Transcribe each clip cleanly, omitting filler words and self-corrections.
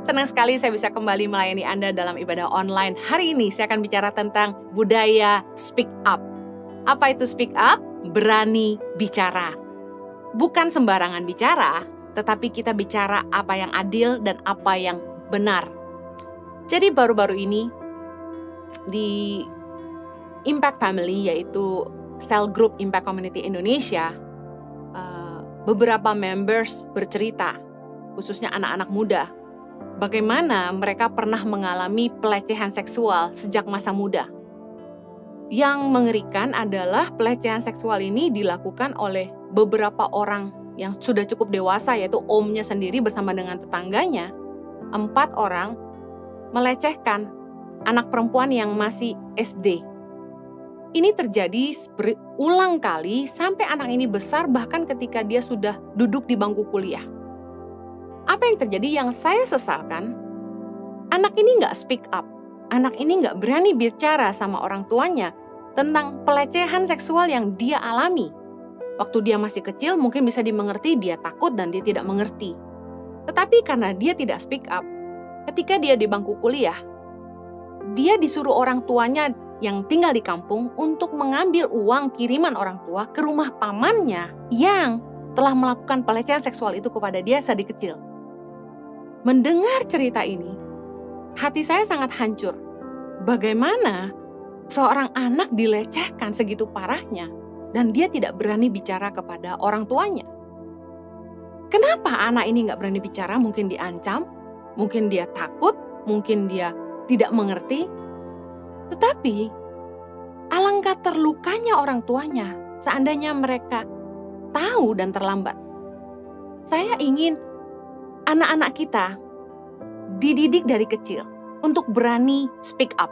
Senang sekali saya bisa kembali melayani Anda dalam ibadah online. Hari ini saya akan bicara tentang budaya speak up. Apa itu speak up? Berani bicara. Bukan sembarangan bicara, tetapi kita bicara apa yang adil dan apa yang benar. Jadi baru-baru ini di Impact Family, yaitu Cell Group Impact Community Indonesia, beberapa members bercerita, khususnya anak-anak muda, bagaimana mereka pernah mengalami pelecehan seksual sejak masa muda. Yang mengerikan adalah pelecehan seksual ini dilakukan oleh beberapa orang yang sudah cukup dewasa, yaitu omnya sendiri bersama dengan tetangganya. 4 orang melecehkan anak perempuan yang masih SD. Ini terjadi berulang kali sampai anak ini besar, bahkan ketika dia sudah duduk di bangku kuliah. Apa yang terjadi yang saya sesalkan, anak ini nggak speak up. Anak ini nggak berani bicara sama orang tuanya tentang pelecehan seksual yang dia alami. Waktu dia masih kecil mungkin bisa dimengerti, dia takut dan dia tidak mengerti. Tetapi karena dia tidak speak up, ketika dia di bangku kuliah, dia disuruh orang tuanya yang tinggal di kampung untuk mengambil uang kiriman orang tua ke rumah pamannya yang telah melakukan pelecehan seksual itu kepada dia sedari kecil. Mendengar cerita ini, hati saya sangat hancur. Bagaimana seorang anak dilecehkan segitu parahnya dan dia tidak berani bicara kepada orang tuanya? Kenapa anak ini nggak berani bicara? Mungkin diancam, mungkin dia takut, mungkin dia tidak mengerti. Tetapi alangkah terlukanya orang tuanya seandainya mereka tahu dan terlambat. Saya ingin anak-anak kita dididik dari kecil untuk berani speak up.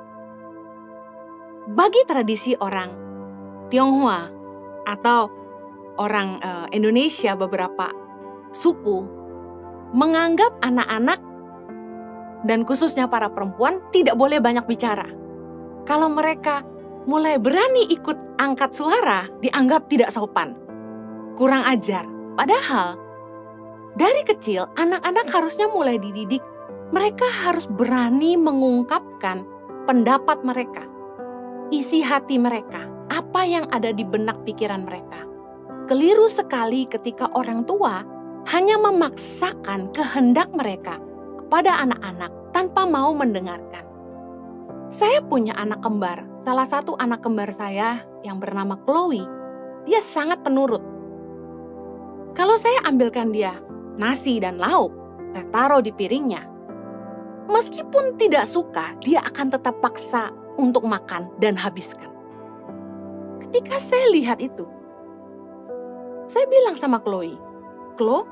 Bagi tradisi orang Tionghoa atau orang Indonesia, beberapa suku menganggap anak-anak dan khususnya para perempuan tidak boleh banyak bicara. Kalau mereka mulai berani ikut angkat suara, dianggap tidak sopan, kurang ajar. Padahal dari kecil anak-anak harusnya mulai dididik. Mereka harus berani mengungkapkan pendapat mereka, isi hati mereka, apa yang ada di benak pikiran mereka. Keliru sekali ketika orang tua hanya memaksakan kehendak mereka kepada anak-anak tanpa mau mendengarkan. Saya punya anak kembar. Salah satu anak kembar saya yang bernama Chloe, dia sangat penurut. Kalau saya ambilkan dia nasi dan lauk, saya taruh di piringnya, meskipun tidak suka, dia akan tetap paksa untuk makan dan habiskan. Ketika saya lihat itu, saya bilang sama Chloe, "Chloe,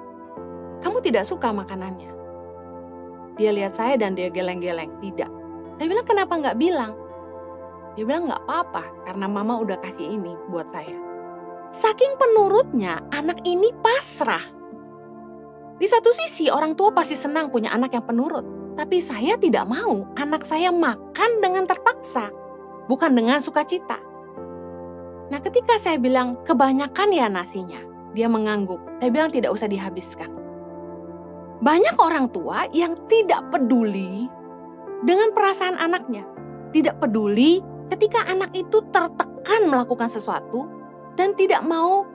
kamu tidak suka makanannya?" Dia lihat saya dan dia geleng-geleng, "Tidak." Saya bilang, "Kenapa nggak bilang?" Dia bilang, "Nggak apa-apa, karena mama udah kasih ini buat saya." Saking penurutnya, anak ini pasrah. Di satu sisi, orang tua pasti senang punya anak yang penurut. Tapi saya tidak mau anak saya makan dengan terpaksa, bukan dengan sukacita. Nah, ketika saya bilang, "Kebanyakan ya nasinya," dia mengangguk. Saya bilang, "Tidak usah dihabiskan." Banyak orang tua yang tidak peduli dengan perasaan anaknya. Tidak peduli ketika anak itu tertekan melakukan sesuatu dan tidak mau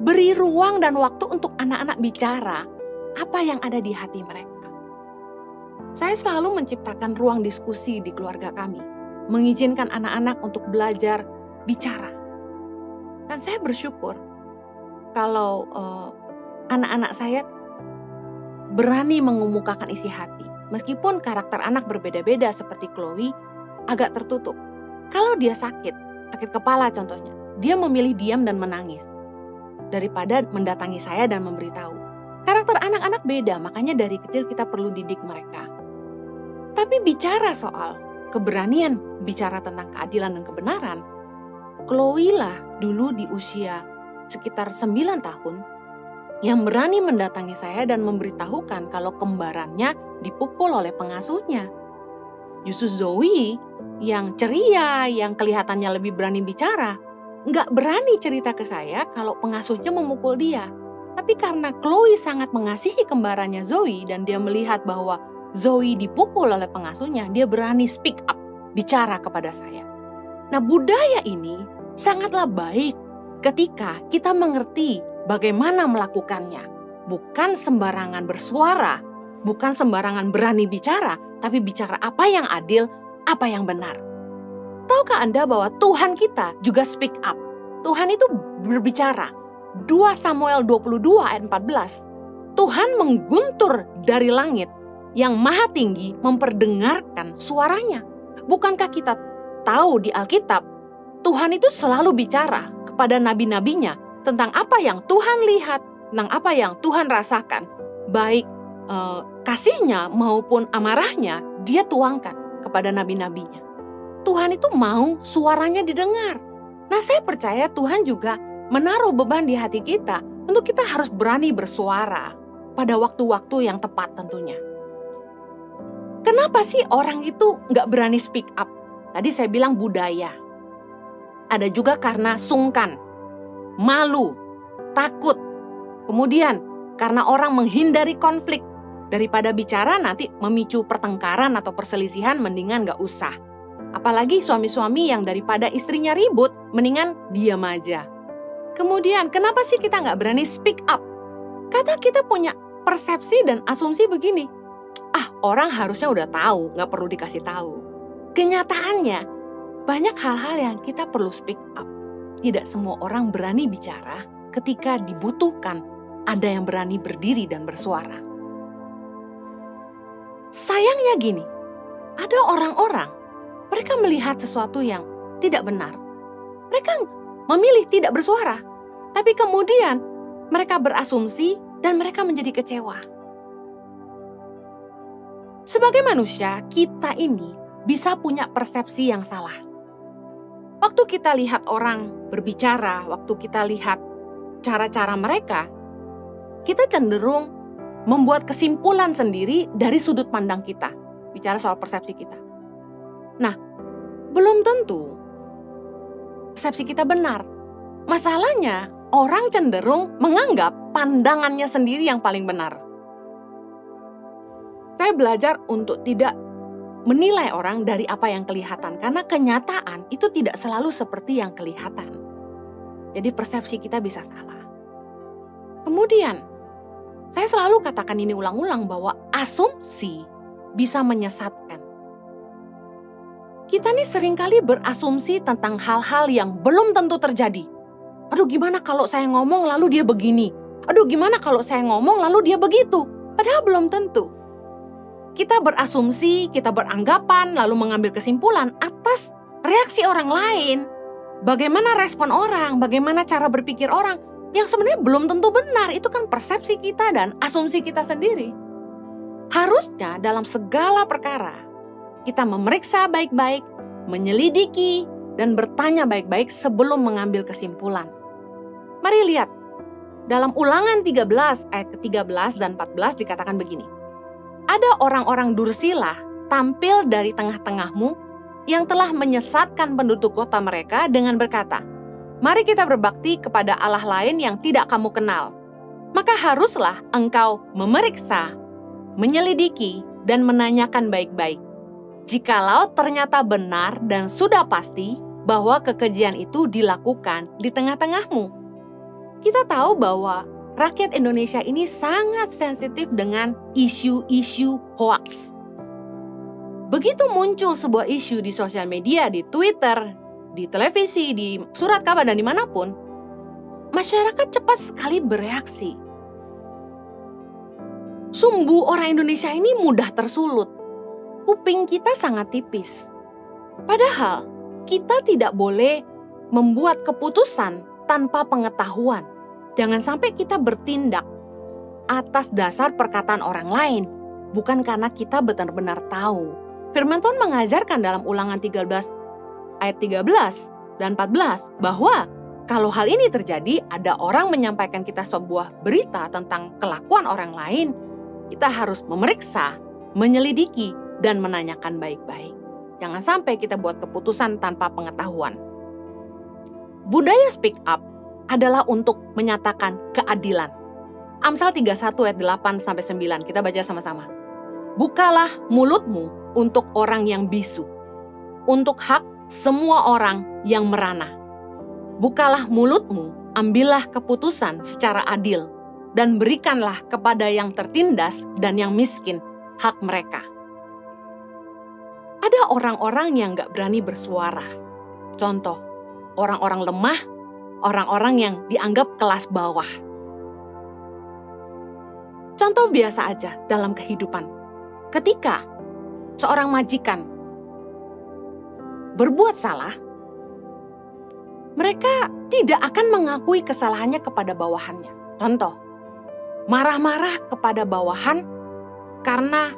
beri ruang dan waktu untuk anak-anak bicara apa yang ada di hati mereka. Saya selalu menciptakan ruang diskusi di keluarga kami, mengizinkan anak-anak untuk belajar bicara. Dan saya bersyukur kalau anak-anak saya berani mengemukakan isi hati. Meskipun karakter anak berbeda-beda seperti Chloe, agak tertutup. Kalau dia sakit kepala contohnya, dia memilih diam dan menangis daripada mendatangi saya dan memberitahu. Karakter anak-anak beda, makanya dari kecil kita perlu didik mereka. Tapi bicara soal keberanian, bicara tentang keadilan dan kebenaran, Chloe lah dulu di usia sekitar 9 tahun yang berani mendatangi saya dan memberitahukan kalau kembarannya dipukul oleh pengasuhnya. Justru Zoe yang ceria, yang kelihatannya lebih berani bicara, nggak berani cerita ke saya kalau pengasuhnya memukul dia. Tapi karena Chloe sangat mengasihi kembarannya Zoe dan dia melihat bahwa Zoe dipukul oleh pengasuhnya, dia berani speak up, bicara kepada saya. Nah, budaya ini sangatlah baik ketika kita mengerti bagaimana melakukannya. Bukan sembarangan bersuara, bukan sembarangan berani bicara, tapi bicara apa yang adil, apa yang benar. Tahukah Anda bahwa Tuhan kita juga speak up? Tuhan itu berbicara. 2 Samuel 22 ayat 14. Tuhan mengguntur dari langit yang maha tinggi memperdengarkan suaranya. Bukankah kita tahu di Alkitab, Tuhan itu selalu bicara kepada nabi-nabinya tentang apa yang Tuhan lihat, tentang apa yang Tuhan rasakan. Baik kasihnya maupun amarahnya, dia tuangkan kepada nabi-nabinya. Tuhan itu mau suaranya didengar. Nah, saya percaya Tuhan juga menaruh beban di hati kita untuk kita harus berani bersuara pada waktu-waktu yang tepat tentunya. Kenapa sih orang itu nggak berani speak up? Tadi saya bilang budaya. Ada juga karena sungkan, malu, takut. Kemudian karena orang menghindari konflik. Daripada bicara nanti memicu pertengkaran atau perselisihan, mendingan nggak usah. Apalagi suami-suami yang daripada istrinya ribut, mendingan diam aja. Kemudian kenapa sih kita nggak berani speak up? Kata kita punya persepsi dan asumsi begini. Orang harusnya udah tahu, nggak perlu dikasih tahu. Kenyataannya, banyak hal-hal yang kita perlu speak up. Tidak semua orang berani bicara ketika dibutuhkan ada yang berani berdiri dan bersuara. Sayangnya gini, ada orang-orang, mereka melihat sesuatu yang tidak benar. Mereka memilih tidak bersuara, tapi kemudian mereka berasumsi dan mereka menjadi kecewa. Sebagai manusia, kita ini bisa punya persepsi yang salah. Waktu kita lihat orang berbicara, waktu kita lihat cara-cara mereka, kita cenderung membuat kesimpulan sendiri dari sudut pandang kita. Bicara soal persepsi kita. Nah, belum tentu persepsi kita benar. Masalahnya, orang cenderung menganggap pandangannya sendiri yang paling benar. Saya belajar untuk tidak menilai orang dari apa yang kelihatan, karena kenyataan itu tidak selalu seperti yang kelihatan. Jadi persepsi kita bisa salah. Kemudian, saya selalu katakan ini ulang-ulang bahwa asumsi bisa menyesatkan. Kita nih seringkali berasumsi tentang hal-hal yang belum tentu terjadi. Aduh, gimana kalau saya ngomong lalu dia begini? Aduh, gimana kalau saya ngomong lalu dia begitu? Padahal belum tentu. Kita berasumsi, kita beranggapan, lalu mengambil kesimpulan atas reaksi orang lain. Bagaimana respon orang, bagaimana cara berpikir orang, yang sebenarnya belum tentu benar. Itu kan persepsi kita dan asumsi kita sendiri. Harusnya dalam segala perkara, kita memeriksa baik-baik, menyelidiki, dan bertanya baik-baik sebelum mengambil kesimpulan. Mari lihat, dalam Ulangan 13 ayat ke-13 dan 14 dikatakan begini. Ada orang-orang Dursila tampil dari tengah-tengahmu yang telah menyesatkan penduduk kota mereka dengan berkata, mari kita berbakti kepada Allah lain yang tidak kamu kenal. Maka haruslah engkau memeriksa, menyelidiki, dan menanyakan baik-baik. Jikalau ternyata benar dan sudah pasti bahwa kekejian itu dilakukan di tengah-tengahmu. Kita tahu bahwa rakyat Indonesia ini sangat sensitif dengan isu-isu hoax. Begitu muncul sebuah isu di sosial media, di Twitter, di televisi, di surat kabar, dan dimanapun, masyarakat cepat sekali bereaksi. Sumbu orang Indonesia ini mudah tersulut. Kuping kita sangat tipis. Padahal, kita tidak boleh membuat keputusan tanpa pengetahuan. Jangan sampai kita bertindak atas dasar perkataan orang lain, bukan karena kita benar-benar tahu. Firman Tuhan mengajarkan dalam Ulangan 13 ayat 13 dan 14 bahwa kalau hal ini terjadi, ada orang menyampaikan kita sebuah berita tentang kelakuan orang lain, kita harus memeriksa, menyelidiki, dan menanyakan baik-baik. Jangan sampai kita buat keputusan tanpa pengetahuan. Budaya speak up adalah untuk menyatakan keadilan. Amsal 31 ayat 8-9, kita baca sama-sama. Bukalah mulutmu untuk orang yang bisu, untuk hak semua orang yang merana. Bukalah mulutmu, ambillah keputusan secara adil, dan berikanlah kepada yang tertindas dan yang miskin hak mereka. Ada orang-orang yang gak berani bersuara. Contoh, orang-orang lemah, orang-orang yang dianggap kelas bawah. Contoh biasa aja dalam kehidupan. Ketika seorang majikan berbuat salah, mereka tidak akan mengakui kesalahannya kepada bawahannya. Contoh, marah-marah kepada bawahan karena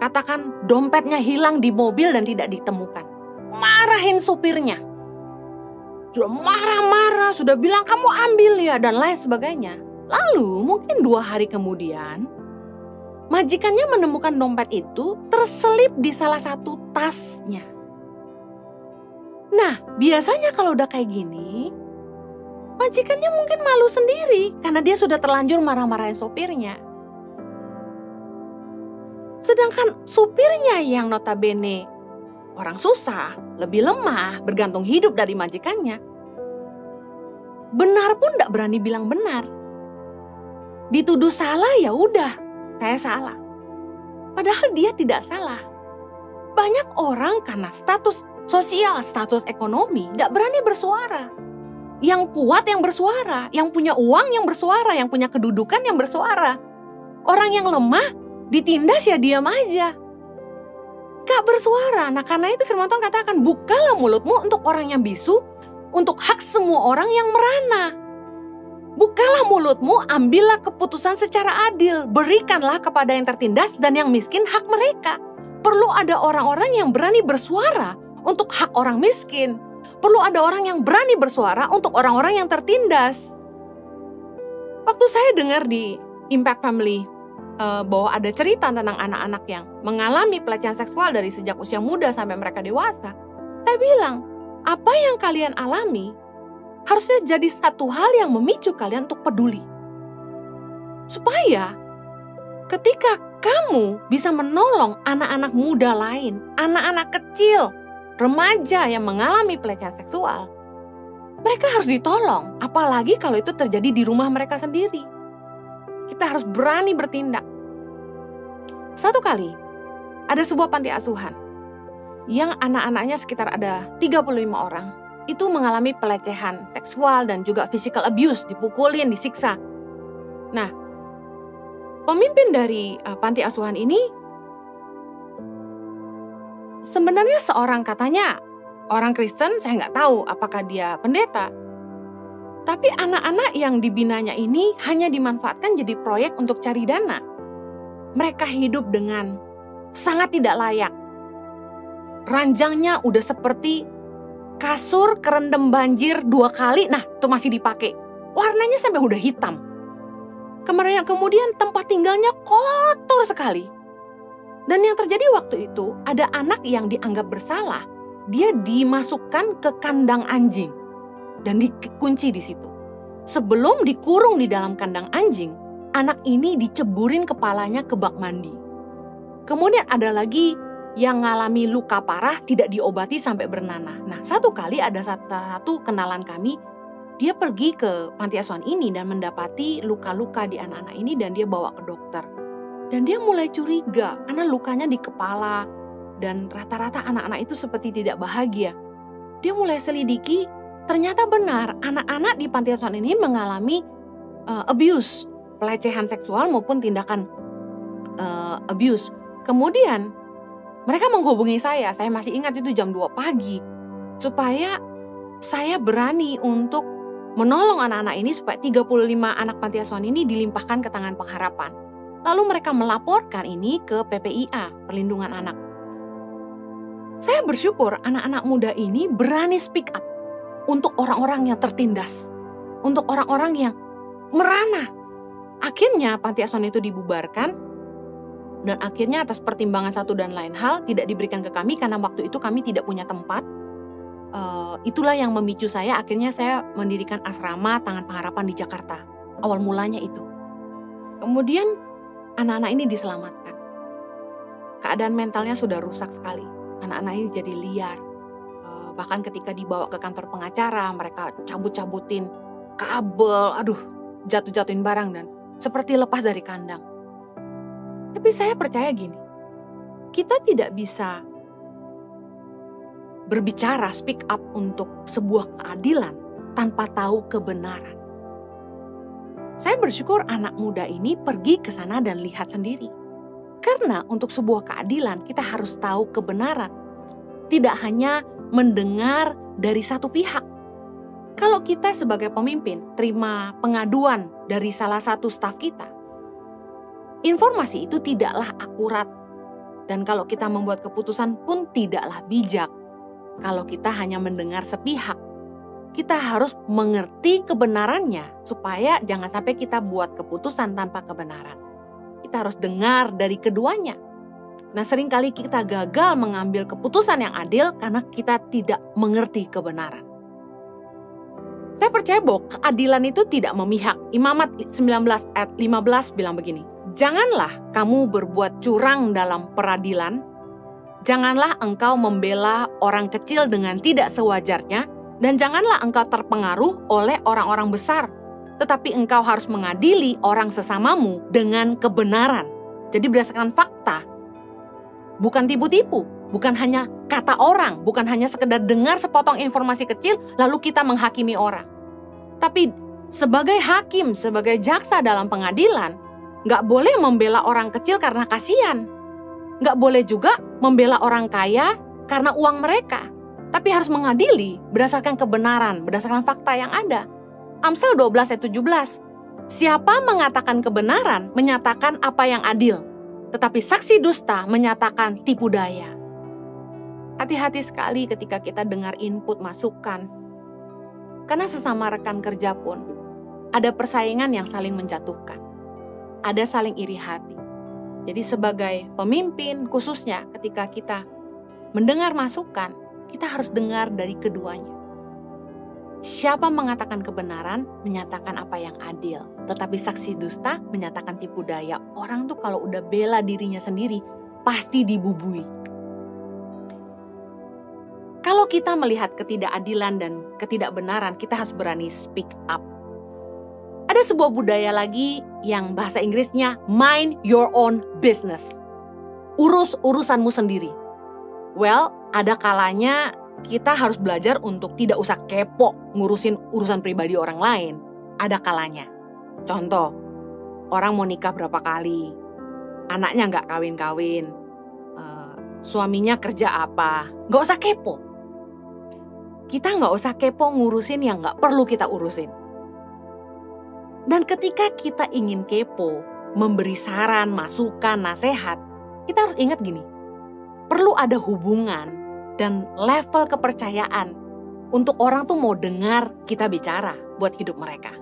katakan dompetnya hilang di mobil dan tidak ditemukan. Marahin supirnya. Sudah marah-marah, sudah bilang kamu ambil ya dan lain sebagainya. Lalu mungkin 2 hari kemudian, majikannya menemukan dompet itu terselip di salah satu tasnya. Nah, biasanya kalau udah kayak gini, majikannya mungkin malu sendiri karena dia sudah terlanjur marah-marahin sopirnya. Sedangkan supirnya yang notabene orang susah, lebih lemah, bergantung hidup dari majikannya, benar pun gak berani bilang benar. Dituduh salah ya udah, saya salah. Padahal dia tidak salah. Banyak orang karena status sosial, status ekonomi, gak berani bersuara. Yang kuat yang bersuara, yang punya uang yang bersuara, yang punya kedudukan yang bersuara. Orang yang lemah ditindas ya diam aja. Gak bersuara. Nah karena itu firman Tuhan katakan, bukalah mulutmu untuk orang yang bisu, untuk hak semua orang yang merana. Bukalah mulutmu, ambillah keputusan secara adil. Berikanlah kepada yang tertindas dan yang miskin hak mereka. Perlu ada orang-orang yang berani bersuara untuk hak orang miskin. Perlu ada orang yang berani bersuara untuk orang-orang yang tertindas. Waktu saya dengar di Impact Family bahwa ada cerita tentang anak-anak yang mengalami pelecehan seksual dari sejak usia muda sampai mereka dewasa, saya bilang, apa yang kalian alami harusnya jadi satu hal yang memicu kalian untuk peduli. Supaya ketika kamu bisa menolong anak-anak muda lain, anak-anak kecil, remaja yang mengalami pelecehan seksual, mereka harus ditolong, apalagi kalau itu terjadi di rumah mereka sendiri. Kita harus berani bertindak. Satu kali, ada sebuah panti asuhan yang anak-anaknya sekitar ada 35 orang, itu mengalami pelecehan seksual dan juga physical abuse, dipukulin, disiksa. Nah, pemimpin dari panti asuhan ini sebenarnya seorang, katanya orang Kristen, saya nggak tahu apakah dia pendeta. Tapi anak-anak yang dibinanya ini hanya dimanfaatkan jadi proyek untuk cari dana. Mereka hidup dengan sangat tidak layak. Ranjangnya udah seperti kasur kerendam banjir 2 kali, nah itu masih dipakai. Warnanya sampai udah hitam. Kemudian tempat tinggalnya kotor sekali. Dan yang terjadi waktu itu, ada anak yang dianggap bersalah. Dia dimasukkan ke kandang anjing dan dikunci di situ. Sebelum dikurung di dalam kandang anjing, anak ini diceburin kepalanya ke bak mandi. Kemudian ada lagi yang ngalami luka parah, tidak diobati sampai bernanah. Nah, satu kali ada satu kenalan kami, dia pergi ke panti asuhan ini dan mendapati luka-luka di anak-anak ini dan dia bawa ke dokter. Dan dia mulai curiga karena lukanya di kepala dan rata-rata anak-anak itu seperti tidak bahagia. Dia mulai selidiki, ternyata benar anak-anak di panti asuhan ini mengalami abuse, pelecehan seksual maupun tindakan abuse. Kemudian mereka menghubungi saya masih ingat itu jam 2 pagi, supaya saya berani untuk menolong anak-anak ini supaya 35 anak panti asuhan ini dilimpahkan ke tangan pengharapan. Lalu mereka melaporkan ini ke PPIA, Perlindungan Anak. Saya bersyukur anak-anak muda ini berani speak up untuk orang-orang yang tertindas, untuk orang-orang yang merana. Akhirnya panti asuhan itu dibubarkan. Dan akhirnya atas pertimbangan satu dan lain hal tidak diberikan ke kami karena waktu itu kami tidak punya tempat. Itulah yang memicu saya, akhirnya saya mendirikan asrama Tangan Pengharapan di Jakarta. Awal mulanya itu. Kemudian anak-anak ini diselamatkan. keadaan mentalnya sudah rusak sekali. Anak-anak ini jadi liar. Bahkan ketika dibawa ke kantor pengacara, mereka cabut-cabutin kabel, jatuh-jatuhin barang dan seperti lepas dari kandang. Tapi saya percaya gini, kita tidak bisa berbicara, speak up untuk sebuah keadilan tanpa tahu kebenaran. Saya bersyukur anak muda ini pergi ke sana dan lihat sendiri. Karena untuk sebuah keadilan kita harus tahu kebenaran. Tidak hanya mendengar dari satu pihak. Kalau kita sebagai pemimpin terima pengaduan dari salah satu staf kita, informasi itu tidaklah akurat. Dan kalau kita membuat keputusan pun tidaklah bijak. Kalau kita hanya mendengar sepihak, kita harus mengerti kebenarannya supaya jangan sampai kita buat keputusan tanpa kebenaran. Kita harus dengar dari keduanya. Nah, seringkali kita gagal mengambil keputusan yang adil karena kita tidak mengerti kebenaran. Saya percaya bahwa keadilan itu tidak memihak. Imamat 19 ayat 15 bilang begini, "Janganlah kamu berbuat curang dalam peradilan, janganlah engkau membela orang kecil dengan tidak sewajarnya, dan janganlah engkau terpengaruh oleh orang-orang besar, tetapi engkau harus mengadili orang sesamamu dengan kebenaran." Jadi berdasarkan fakta, bukan tipu-tipu, bukan hanya kata orang, bukan hanya sekedar dengar sepotong informasi kecil lalu kita menghakimi orang. Tapi sebagai hakim, sebagai jaksa dalam pengadilan, nggak boleh membela orang kecil karena kasihan. Nggak boleh juga membela orang kaya karena uang mereka. Tapi harus mengadili berdasarkan kebenaran, berdasarkan fakta yang ada. Amsal 12 ayat 17. Siapa mengatakan kebenaran, menyatakan apa yang adil. Tetapi saksi dusta menyatakan tipu daya. Hati-hati sekali ketika kita dengar input, masukan. Karena sesama rekan kerja pun ada persaingan yang saling menjatuhkan. Ada saling iri hati. Jadi sebagai pemimpin khususnya ketika kita mendengar masukan, kita harus dengar dari keduanya. Siapa mengatakan kebenaran, menyatakan apa yang adil. Tetapi saksi dusta menyatakan tipu daya. Orang tuh kalau udah bela dirinya sendiri, pasti dibubui. Kalau kita melihat ketidakadilan dan ketidakbenaran, kita harus berani speak up. Ada sebuah budaya lagi yang bahasa Inggrisnya mind your own business. Urus urusanmu sendiri. Well, ada kalanya kita harus belajar untuk tidak usah kepo ngurusin urusan pribadi orang lain. Ada kalanya. Contoh, orang mau nikah berapa kali, anaknya nggak kawin-kawin, suaminya kerja apa, nggak usah kepo. Kita nggak usah kepo ngurusin yang nggak perlu kita urusin. Dan ketika kita ingin kepo, memberi saran, masukan, nasihat, kita harus ingat gini, perlu ada hubungan dan level kepercayaan untuk orang tuh mau dengar kita bicara buat hidup mereka.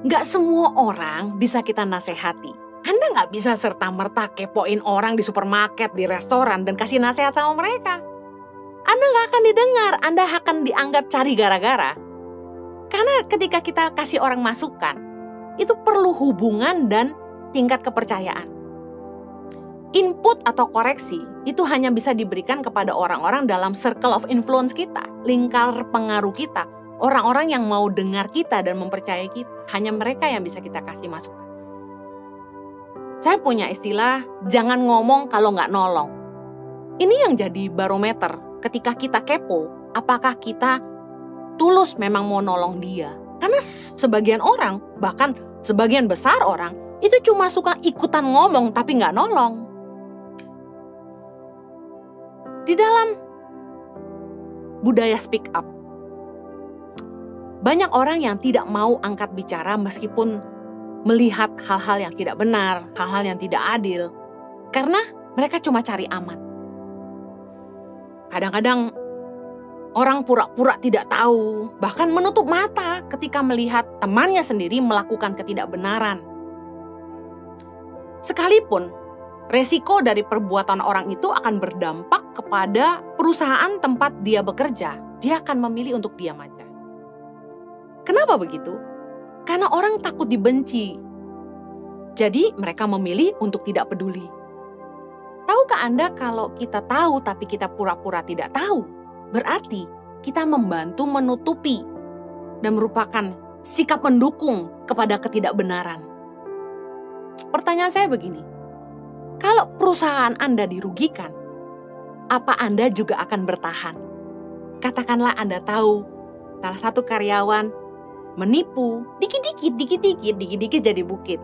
Nggak semua orang bisa kita nasihati. Anda nggak bisa serta-merta kepoin orang di supermarket, di restoran, dan kasih nasihat sama mereka. Anda nggak akan didengar, Anda akan dianggap cari gara-gara. Karena ketika kita kasih orang masukan, itu perlu hubungan dan tingkat kepercayaan. Input atau koreksi itu hanya bisa diberikan kepada orang-orang dalam circle of influence kita, lingkar pengaruh kita, orang-orang yang mau dengar kita dan mempercayai kita. Hanya mereka yang bisa kita kasih masukan. Saya punya istilah, jangan ngomong kalau nggak nolong. Ini yang jadi barometer ketika kita kepo, apakah kita tulus memang mau nolong dia. Karena sebagian orang, bahkan sebagian besar orang, itu cuma suka ikutan ngomong tapi nggak nolong. Di dalam budaya speak up, banyak orang yang tidak mau angkat bicara meskipun melihat hal-hal yang tidak benar, hal-hal yang tidak adil, karena mereka cuma cari aman. Kadang-kadang orang pura-pura tidak tahu, bahkan menutup mata ketika melihat temannya sendiri melakukan ketidakbenaran. Sekalipun resiko dari perbuatan orang itu akan berdampak kepada perusahaan tempat dia bekerja, dia akan memilih untuk diam aja. Kenapa begitu? Karena orang takut dibenci. Jadi mereka memilih untuk tidak peduli. Tahukah Anda kalau kita tahu tapi kita pura-pura tidak tahu, berarti kita membantu menutupi dan merupakan sikap mendukung kepada ketidakbenaran. Pertanyaan saya begini, kalau perusahaan Anda dirugikan, apa Anda juga akan bertahan? Katakanlah Anda tahu salah satu karyawan menipu, dikit-dikit jadi bukit.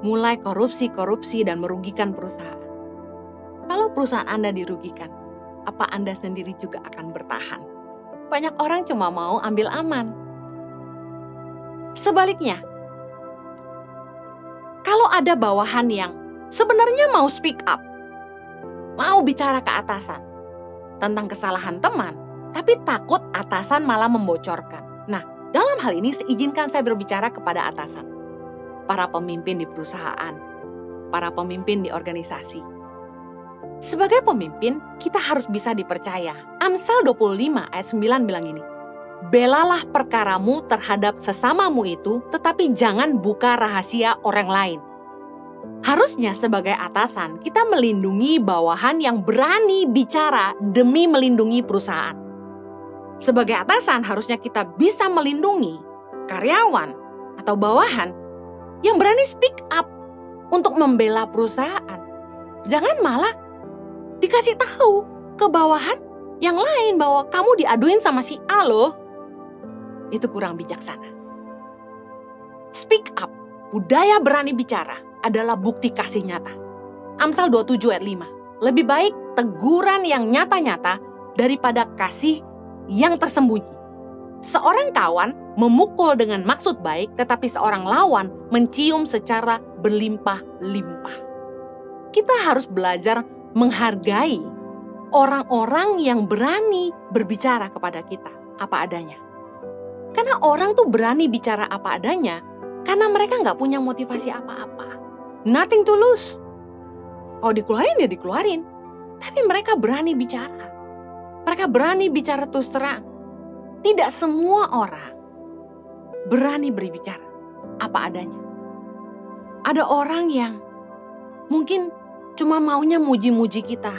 Mulai korupsi dan merugikan perusahaan. Kalau perusahaan Anda dirugikan, apa Anda sendiri juga akan bertahan? Banyak orang cuma mau ambil aman. Sebaliknya, kalau ada bawahan yang sebenarnya mau speak up, mau bicara ke atasan tentang kesalahan teman, tapi takut atasan malah membocorkan. Nah, dalam hal ini izinkan saya berbicara kepada atasan, para pemimpin di perusahaan, para pemimpin di organisasi. Sebagai pemimpin, kita harus bisa dipercaya. Amsal 25 ayat 9 bilang ini, belalah perkaramu terhadap sesamamu itu, tetapi jangan buka rahasia orang lain. Harusnya sebagai atasan, kita melindungi bawahan yang berani bicara demi melindungi perusahaan. Sebagai atasan, harusnya kita bisa melindungi karyawan atau bawahan yang berani speak up untuk membela perusahaan. Jangan malah dikasih tahu ke bawahan yang lain bahwa kamu diaduin sama si A loh. Itu kurang bijaksana. Speak up, budaya berani bicara adalah bukti kasih nyata. Amsal 27 ayat 5. Lebih baik teguran yang nyata-nyata daripada kasih yang tersembunyi. Seorang kawan memukul dengan maksud baik, tetapi seorang lawan mencium secara berlimpah-limpah. Kita harus belajar menghargai orang-orang yang berani berbicara kepada kita apa adanya. Karena orang tuh berani bicara apa adanya karena mereka nggak punya motivasi apa-apa. Nothing to lose. Kalau dikeluarin ya dikeluarin. Tapi mereka berani bicara. Mereka berani bicara terus terang. Tidak semua orang berani berbicara apa adanya. Ada orang yang mungkin cuma maunya muji-muji kita.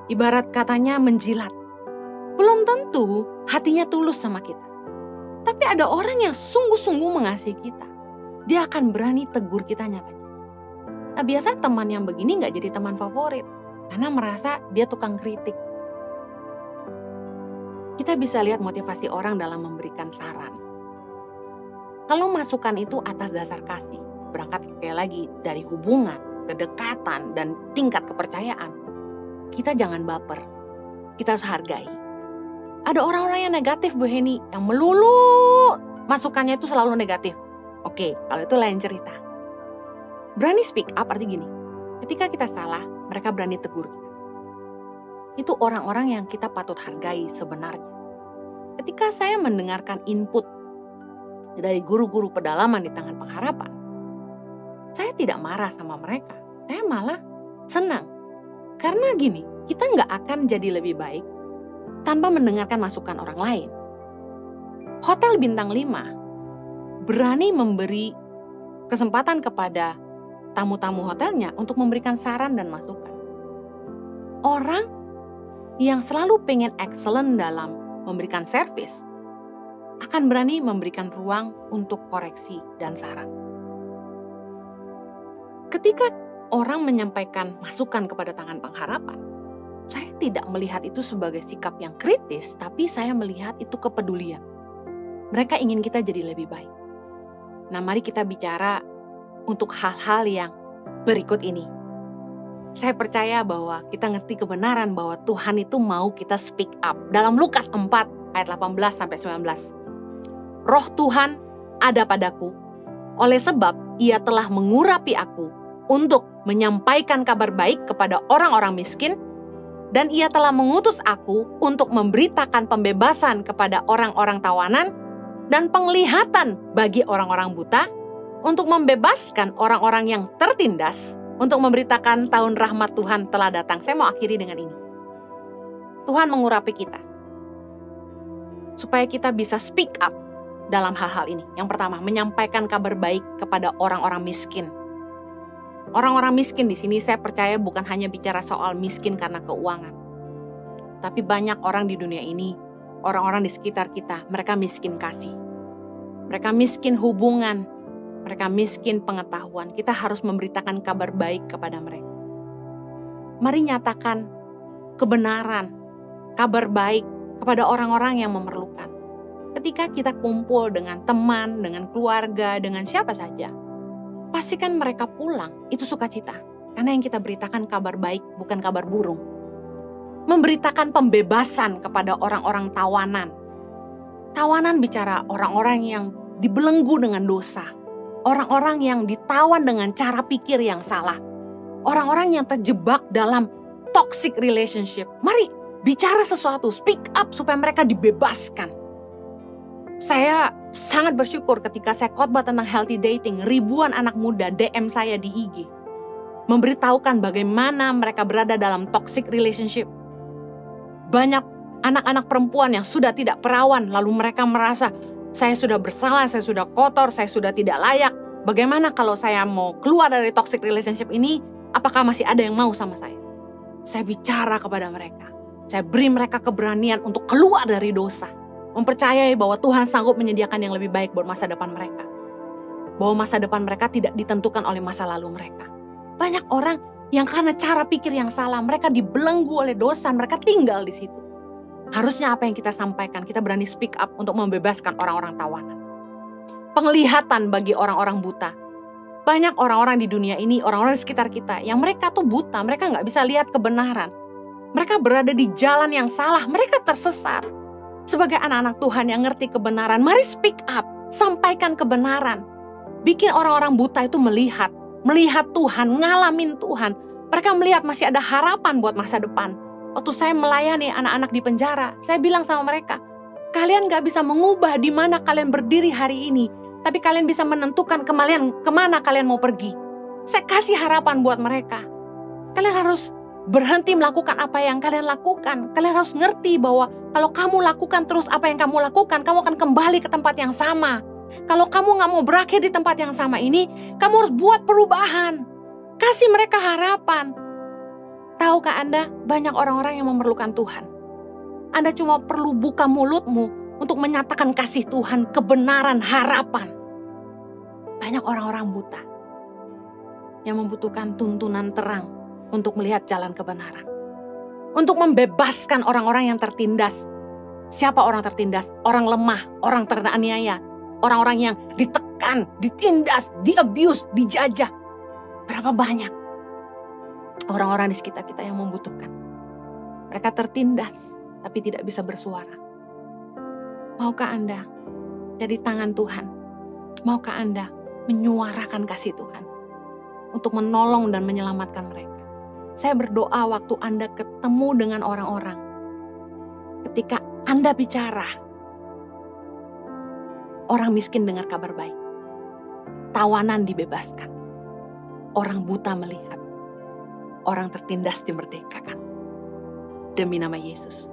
Ibarat katanya menjilat. Belum tentu hatinya tulus sama kita. Tapi ada orang yang sungguh-sungguh mengasihi kita. Dia akan berani tegur kita nyatanya. Nah, biasa teman yang begini gak jadi teman favorit. Karena merasa dia tukang kritik. Kita bisa lihat motivasi orang dalam memberikan saran. Kalau masukan itu atas dasar kasih, berangkat sekali lagi dari hubungan, kedekatan, dan tingkat kepercayaan, kita jangan baper. Kita harus hargai. Ada orang-orang yang negatif, Bu Heni, yang melulu masukannya itu selalu negatif. Oke, kalau itu lain cerita. Berani speak up arti gini, ketika kita salah, mereka berani tegur kita. Itu orang-orang yang kita patut hargai sebenarnya. Ketika saya mendengarkan input dari guru-guru pedalaman di Tangan Pengharapan, saya tidak marah sama mereka. Saya malah senang. Karena gini, kita nggak akan jadi lebih baik tanpa mendengarkan masukan orang lain. Hotel Bintang 5 berani memberi kesempatan kepada tamu-tamu hotelnya untuk memberikan saran dan masukan. Orang yang selalu pengen excellent dalam memberikan servis akan berani memberikan ruang untuk koreksi dan saran. Ketika orang menyampaikan masukan kepada Tangan Pengharapan, saya tidak melihat itu sebagai sikap yang kritis, tapi saya melihat itu kepedulian. Mereka ingin kita jadi lebih baik. Nah, mari kita bicara untuk hal-hal yang berikut ini. Saya percaya bahwa kita ngerti kebenaran bahwa Tuhan itu mau kita speak up. Dalam Lukas 4 ayat 18-19. Roh Tuhan ada padaku, oleh sebab Ia telah mengurapi aku untuk menyampaikan kabar baik kepada orang-orang miskin, dan Ia telah mengutus aku untuk memberitakan pembebasan kepada orang-orang tawanan dan penglihatan bagi orang-orang buta, untuk membebaskan orang-orang yang tertindas, untuk memberitakan tahun rahmat Tuhan telah datang. Saya mau akhiri dengan ini. Tuhan mengurapi kita supaya kita bisa speak up dalam hal-hal ini. Yang pertama, menyampaikan kabar baik kepada orang-orang miskin. Orang-orang miskin di sini saya percaya bukan hanya bicara soal miskin karena keuangan. Tapi banyak orang di dunia ini, orang-orang di sekitar kita, mereka miskin kasih. Mereka miskin hubungan, mereka miskin pengetahuan. Kita harus memberitakan kabar baik kepada mereka. Mari nyatakan kebenaran, kabar baik kepada orang-orang yang memerlukan. Ketika kita kumpul dengan teman, dengan keluarga, dengan siapa saja, pastikan mereka pulang, itu sukacita. Karena yang kita beritakan kabar baik, bukan kabar burung. Memberitakan pembebasan kepada orang-orang tawanan. Tawanan bicara orang-orang yang dibelenggu dengan dosa. Orang-orang yang ditawan dengan cara pikir yang salah. Orang-orang yang terjebak dalam toxic relationship. Mari bicara sesuatu, speak up supaya mereka dibebaskan. Saya sangat bersyukur ketika saya khotbah tentang healthy dating, ribuan anak muda DM saya di IG. Memberitahukan bagaimana mereka berada dalam toxic relationship. Banyak anak-anak perempuan yang sudah tidak perawan, lalu mereka merasa, saya sudah bersalah, saya sudah kotor, saya sudah tidak layak. Bagaimana kalau saya mau keluar dari toxic relationship ini? Apakah masih ada yang mau sama saya? Saya bicara kepada mereka. Saya beri mereka keberanian untuk keluar dari dosa. Mempercayai bahwa Tuhan sanggup menyediakan yang lebih baik buat masa depan mereka. Bahwa masa depan mereka tidak ditentukan oleh masa lalu mereka. Banyak orang yang karena cara pikir yang salah, mereka dibelenggu oleh dosa, mereka tinggal di situ. Harusnya apa yang kita sampaikan, kita berani speak up untuk membebaskan orang-orang tawanan. Penglihatan bagi orang-orang buta. Banyak orang-orang di dunia ini, orang-orang di sekitar kita, yang mereka tuh buta, mereka gak bisa lihat kebenaran. Mereka berada di jalan yang salah, mereka tersesat. Sebagai anak-anak Tuhan yang ngerti kebenaran, mari speak up, sampaikan kebenaran. Bikin orang-orang buta itu melihat Tuhan, ngalamin Tuhan. Mereka melihat masih ada harapan buat masa depan. Waktu saya melayani anak-anak di penjara, saya bilang sama mereka, kalian gak bisa mengubah di mana kalian berdiri hari ini, tapi kalian bisa menentukan kemana kalian mau pergi. Saya kasih harapan buat mereka. Kalian harus berhenti melakukan apa yang kalian lakukan. Kalian harus ngerti bahwa kalau kamu lakukan terus apa yang kamu lakukan, kamu akan kembali ke tempat yang sama. Kalau kamu gak mau berakhir di tempat yang sama ini, kamu harus buat perubahan. Kasih mereka harapan. Tahukah Anda, banyak orang-orang yang memerlukan Tuhan. Anda cuma perlu buka mulutmu untuk menyatakan kasih Tuhan, kebenaran, harapan. Banyak orang-orang buta yang membutuhkan tuntunan terang untuk melihat jalan kebenaran. Untuk membebaskan orang-orang yang tertindas. Siapa orang tertindas? Orang lemah, orang teraniaya, orang-orang yang ditekan, ditindas, di-abuse, dijajah. Berapa banyak orang-orang di sekitar kita yang membutuhkan. Mereka tertindas, tapi tidak bisa bersuara. Maukah Anda jadi tangan Tuhan? Maukah Anda menyuarakan kasih Tuhan untuk menolong dan menyelamatkan mereka? Saya berdoa waktu Anda ketemu dengan orang-orang. Ketika Anda bicara, orang miskin dengar kabar baik. Tawanan dibebaskan. Orang buta melihat. Orang tertindas dimerdekakan. Demi nama Yesus.